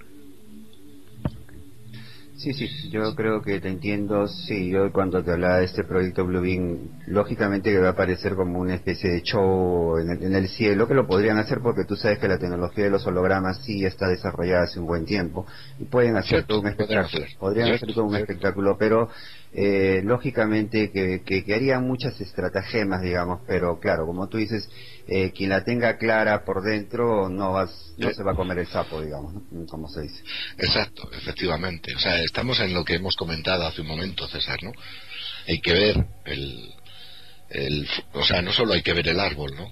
Sí, yo creo que te entiendo. Sí, yo cuando te hablaba de este proyecto Blue Beam, lógicamente que va a aparecer como una especie de show en el cielo, que lo podrían hacer porque tú sabes que la tecnología de los hologramas sí está desarrollada hace un buen tiempo, y pueden hacer todo un espectáculo, podrían hacer todo un espectáculo, pero lógicamente que harían muchas estratagemas, digamos, pero claro, como tú dices, quien la tenga clara por dentro no se va a comer el sapo, digamos, ¿no? Como se dice. Exacto, efectivamente. O sea, estamos en lo que hemos comentado hace un momento, César, ¿no? Hay que ver o sea, no solo hay que ver el árbol, ¿no?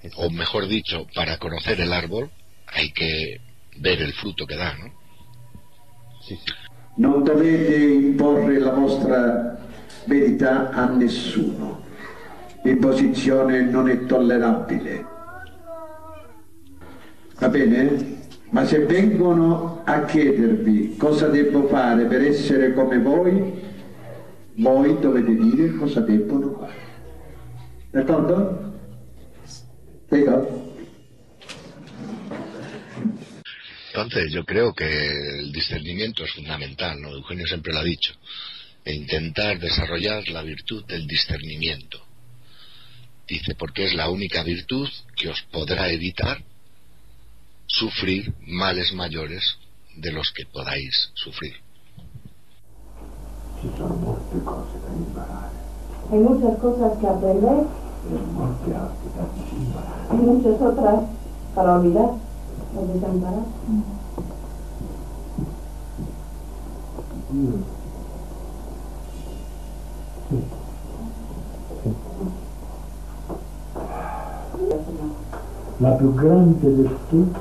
Exacto. O mejor dicho, para conocer el árbol hay que ver el fruto che dà, no? Sì. Non dovete imporre la vostra verità a nessuno. L'imposizione non è tollerabile. Va bene? Ma se vengono a chiedervi cosa devo fare per essere come voi dovete dire cosa debbono fare. D'accordo? Prego. Entonces yo creo que el discernimiento es fundamental, ¿no? Eugenio siempre lo ha dicho, e intentar desarrollar la virtud del discernimiento. Dice, porque es la única virtud que os podrá evitar sufrir males mayores de los que podáis sufrir. Ci sono molte cose da imparare. Hay muchas cosas que aprender. E molte altre da disimparare. Hay muchas otras para olvidar o desamparar. La più grande virtù,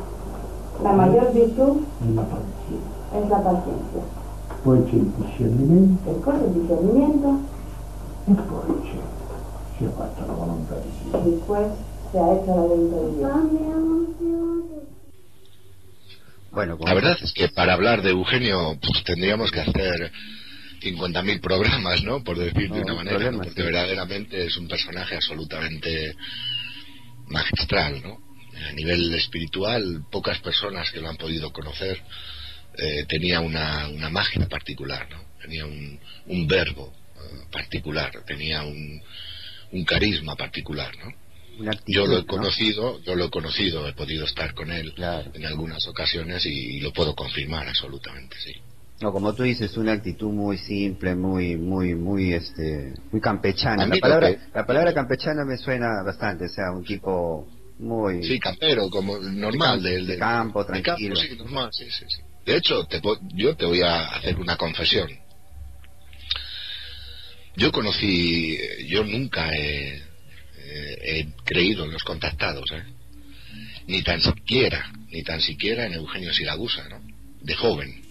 la mayor virtud è la pazienza. Es la paciencia. Poi c'è il discernimento. E cosa è il discernimento? E poi c'è, si è fatta la volontà di Dio. Después se ha hecho la voluntad de Dios. Bueno, la verdad es que para hablar de Eugenio pues, tendríamos que hacer 50.000 programas, ¿no? Por decir de una manera, problema, ¿no? Porque sí, verdaderamente es un personaje absolutamente magistral, ¿no? A nivel espiritual, pocas personas que lo han podido conocer tenía una magia particular, ¿no? Tenía un verbo particular, tenía un carisma particular, ¿no? Actitud, yo lo he conocido, he podido estar con él en algunas ocasiones y lo puedo confirmar absolutamente, sí. No, como tú dices, una actitud muy simple, muy campechana. La palabra campechana me suena bastante, o sea, un tipo muy... Sí, campero, como normal, de campo, tranquilo. De campo, sí, normal, sí. De hecho, yo te voy a hacer una confesión. Yo nunca he creído en los contactados, ni tan siquiera en Eugenio Siragusa, ¿no? De joven.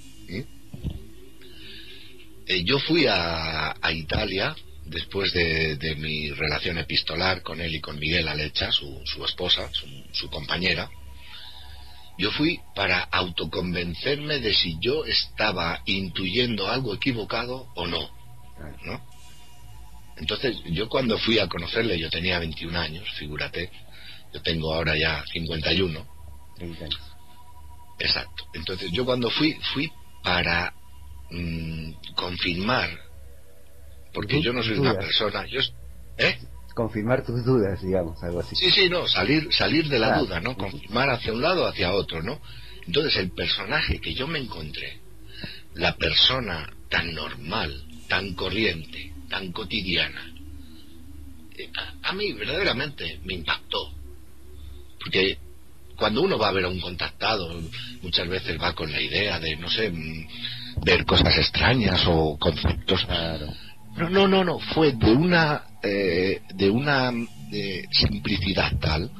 Yo fui a Italia después de mi relación epistolar con él y con Miguel Alecha, su esposa, su compañera. Yo fui para autoconvencerme de si yo estaba intuyendo algo equivocado o no, ¿no? Entonces, yo cuando fui a conocerle, yo tenía 21 años, figúrate, yo tengo ahora ya 51. 30 años. Exacto. Entonces, yo cuando fui para confirmar, porque yo no soy una persona... Confirmar tus dudas, digamos, algo así. Sí, no, salir de la duda, ¿no? Confirmar hacia un lado o hacia otro, ¿no? Entonces, el personaje que yo me encontré, la persona tan normal, tan corriente, tan cotidiana, a mí verdaderamente me impactó, porque cuando uno va a ver a un contactado muchas veces va con la idea de, no sé, ver cosas extrañas o conceptos. Claro. No, fue de una simplicidad tal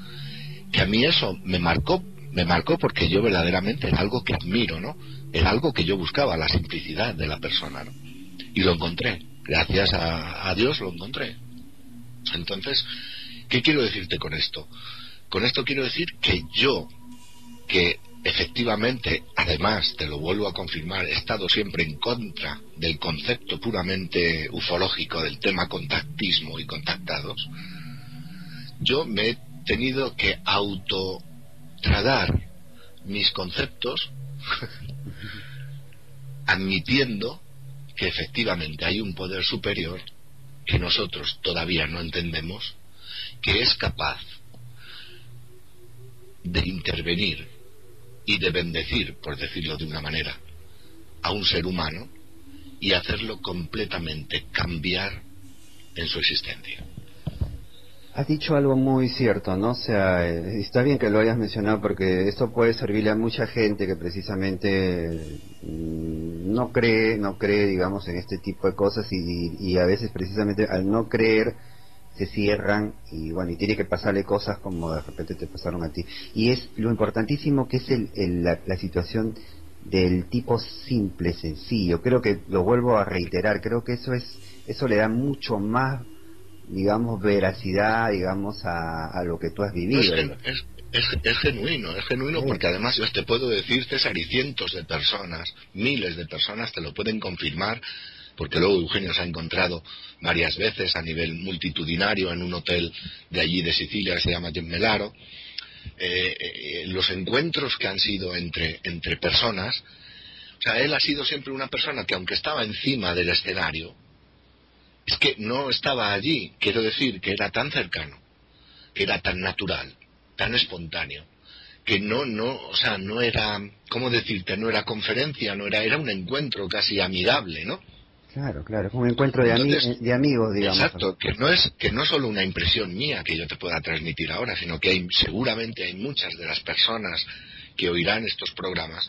que a mí eso me marcó porque yo verdaderamente era algo que admiro, ¿no? Era algo que yo buscaba, la simplicidad de la persona, ¿no? Y lo encontré. Gracias a Dios lo encontré. Entonces, ¿qué quiero decirte con esto? Con esto quiero decir que efectivamente, además, te lo vuelvo a confirmar, he estado siempre en contra del concepto puramente ufológico del tema contactismo y contactados. Yo me he tenido que autotragar mis conceptos admitiendo que efectivamente hay un poder superior que nosotros todavía no entendemos, que es capaz de intervenir y de bendecir, por decirlo de una manera, a un ser humano y hacerlo completamente cambiar en su existencia. Has dicho algo muy cierto, ¿no? O sea, está bien que lo hayas mencionado porque esto puede servirle a mucha gente que precisamente no cree, digamos, en este tipo de cosas y a veces precisamente al no creer se cierran y bueno, y tiene que pasarle cosas como de repente te pasaron a ti. Y es lo importantísimo que es la situación del tipo simple, sencillo. Creo que lo vuelvo a reiterar, creo que eso le da mucho más, digamos, veracidad, digamos, a lo que tú has vivido. Es genuino sí. Porque además yo te puedo decir, César, y cientos de personas, miles de personas te lo pueden confirmar, porque luego Eugenio se ha encontrado varias veces a nivel multitudinario en un hotel de allí de Sicilia que se llama Gemelaro. Los encuentros que han sido entre personas, o sea, él ha sido siempre una persona que aunque estaba encima del escenario, es que no estaba allí, quiero decir, que era tan cercano, que era tan natural, tan espontáneo, que no era, ¿cómo decirte? No era conferencia, era un encuentro casi amigable, ¿no? Claro, un encuentro de amigos, digamos. Exacto, que no es solo una impresión mía que yo te pueda transmitir ahora, sino que seguramente hay muchas de las personas que oirán estos programas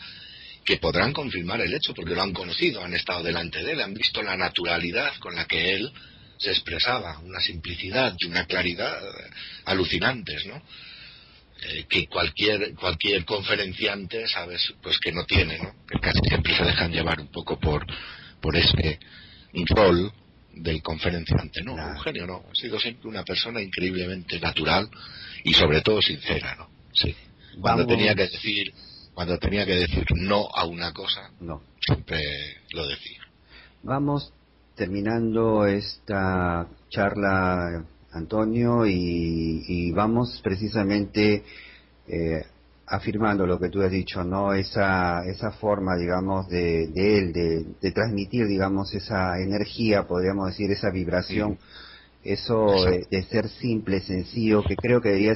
que podrán confirmar el hecho, porque lo han conocido, han estado delante de él, han visto la naturalidad con la que él se expresaba, una simplicidad y una claridad alucinantes, ¿no? que cualquier conferenciante, sabes, pues que no tiene, ¿no? Que casi siempre se dejan llevar un poco por ese rol del conferenciante. No, Eugenio no, ha sido siempre una persona increíblemente natural y sobre todo sincera, ¿no? Sí. Cuando tenía que decir no a una cosa, siempre lo decía. Vamos terminando esta charla, Antonio, y vamos precisamente afirmando lo que tú has dicho, ¿no? Esa forma, digamos, de él, de transmitir, digamos, esa energía, podríamos decir, esa vibración, eso de ser simple, sencillo, que creo que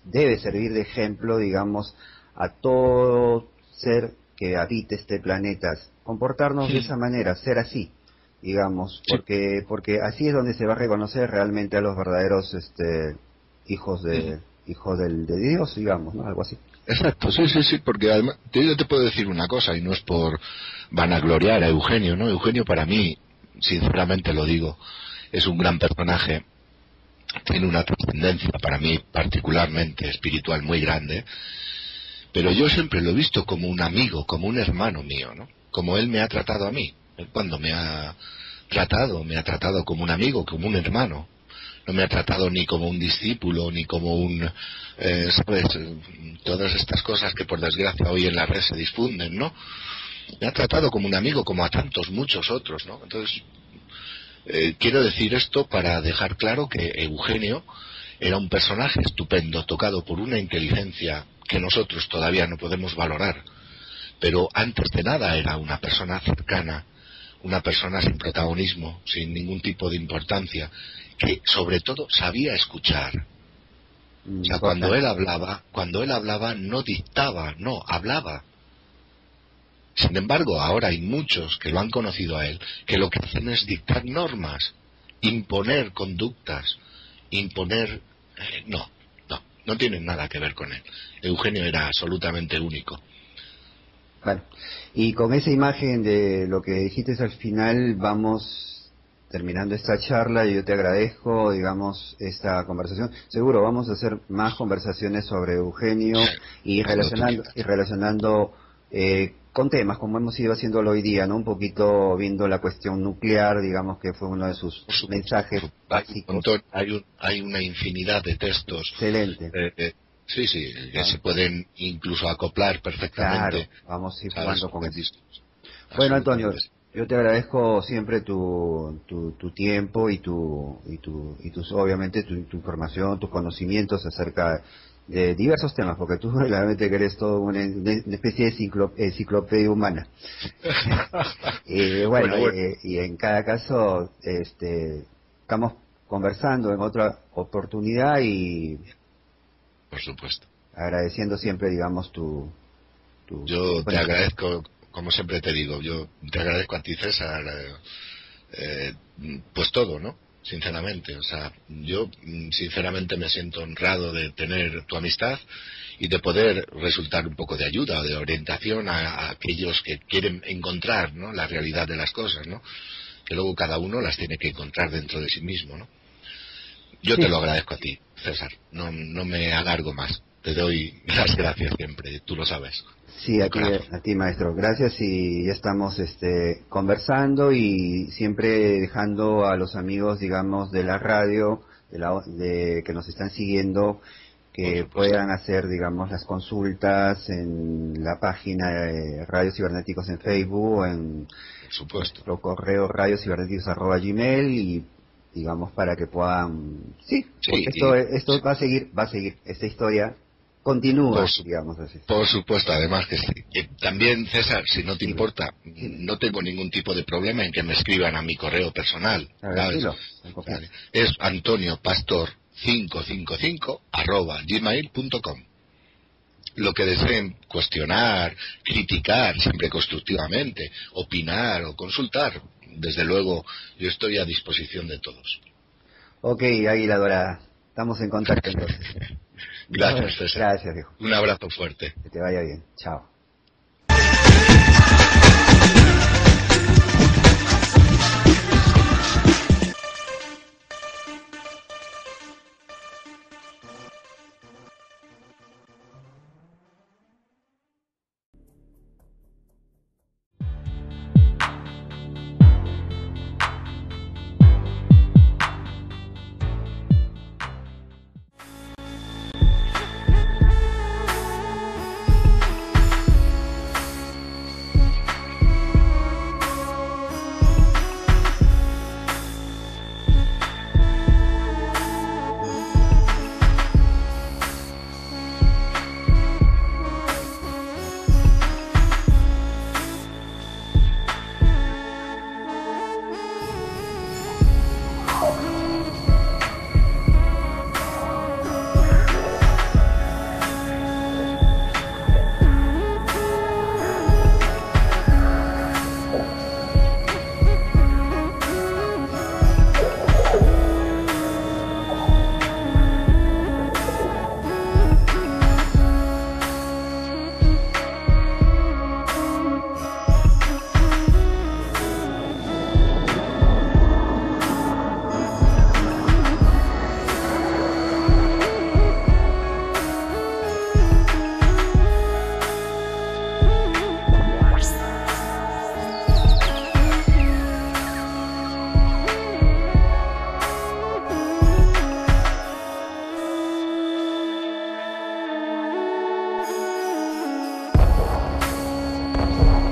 debe servir de ejemplo, digamos, a todo ser que habite este planeta, comportarnos de esa manera, ser así, digamos, porque así es donde se va a reconocer realmente a los verdaderos hijos de Dios, digamos, ¿no? Algo así. Exacto, sí, porque además yo te puedo decir una cosa, y no es por vanagloriar a Eugenio, ¿no? Eugenio, para mí, sinceramente lo digo, es un gran personaje, tiene una trascendencia para mí particularmente espiritual muy grande, pero yo siempre lo he visto como un amigo, como un hermano mío, ¿no? Como él me ha tratado a mí. Él cuando me ha tratado como un amigo, como un hermano. No me ha tratado ni como un discípulo, ni como un... ¿sabes? Todas estas cosas que por desgracia hoy en la red se difunden, ¿no? Me ha tratado como un amigo, como a tantos, muchos otros, ¿no? Entonces, quiero decir esto para dejar claro que Eugenio era un personaje estupendo, tocado por una inteligencia que nosotros todavía no podemos valorar, pero antes de nada era una persona cercana, una persona sin protagonismo, sin ningún tipo de importancia, que sobre todo sabía escuchar. O sea, cuando él hablaba no dictaba, no, hablaba. Sin embargo, ahora hay muchos que lo han conocido a él, que lo que hacen es dictar normas, imponer conductas, imponer... no tienen nada que ver con él. Eugenio era absolutamente único. Bueno, y con esa imagen de lo que dijiste al final, vamos terminando esta charla. Yo te agradezco, digamos, esta conversación. Seguro vamos a hacer más conversaciones sobre Eugenio y relacionando con temas como hemos ido haciéndolo hoy día, ¿no? Un poquito viendo la cuestión nuclear, digamos, que fue uno de sus mensajes básicos. Hay una infinidad de textos. Excelente. Sí, que se pueden incluso acoplar perfectamente. Claro, vamos a ir jugando con eso. Bueno, Antonio, yo te agradezco siempre tu tiempo y tus obviamente tu información, tus conocimientos acerca de diversos temas, porque tú realmente eres todo una especie de enciclopedia humana. Bueno. Y en cada caso estamos conversando en otra oportunidad y... Por supuesto. Agradeciendo siempre, digamos, Yo te agradezco, como siempre te digo, yo te agradezco a ti, César, pues todo, ¿no? Sinceramente, o sea, yo sinceramente me siento honrado de tener tu amistad y de poder resultar un poco de ayuda, de orientación a aquellos que quieren encontrar, ¿no?, la realidad de las cosas, ¿no? Que luego cada uno las tiene que encontrar dentro de sí mismo, ¿no? Yo te lo agradezco a ti, César, no me alargo más, te doy las gracias siempre, tú lo sabes. Sí, a ti, maestro, gracias, y ya estamos conversando y siempre dejando a los amigos, digamos, de la radio, que nos están siguiendo, que puedan hacer, digamos, las consultas en la página de Radios Cibernéticos en Facebook o en nuestro correo radiocibernéticos@gmail, y digamos, para que puedan... porque esto va a seguir, esta historia continúa, digamos así. Por supuesto, además que sí. También, César, si no te importa, no tengo ningún tipo de problema en que me escriban a mi correo personal. Es antoniopastor555@gmail.com. Lo que deseen cuestionar, criticar, siempre constructivamente, opinar o consultar, desde luego, yo estoy a disposición de todos. Ok, Águila Dorada, estamos en contacto entonces. Gracias, César. Gracias, viejo. Un abrazo fuerte. Que te vaya bien. Chao. Grazie.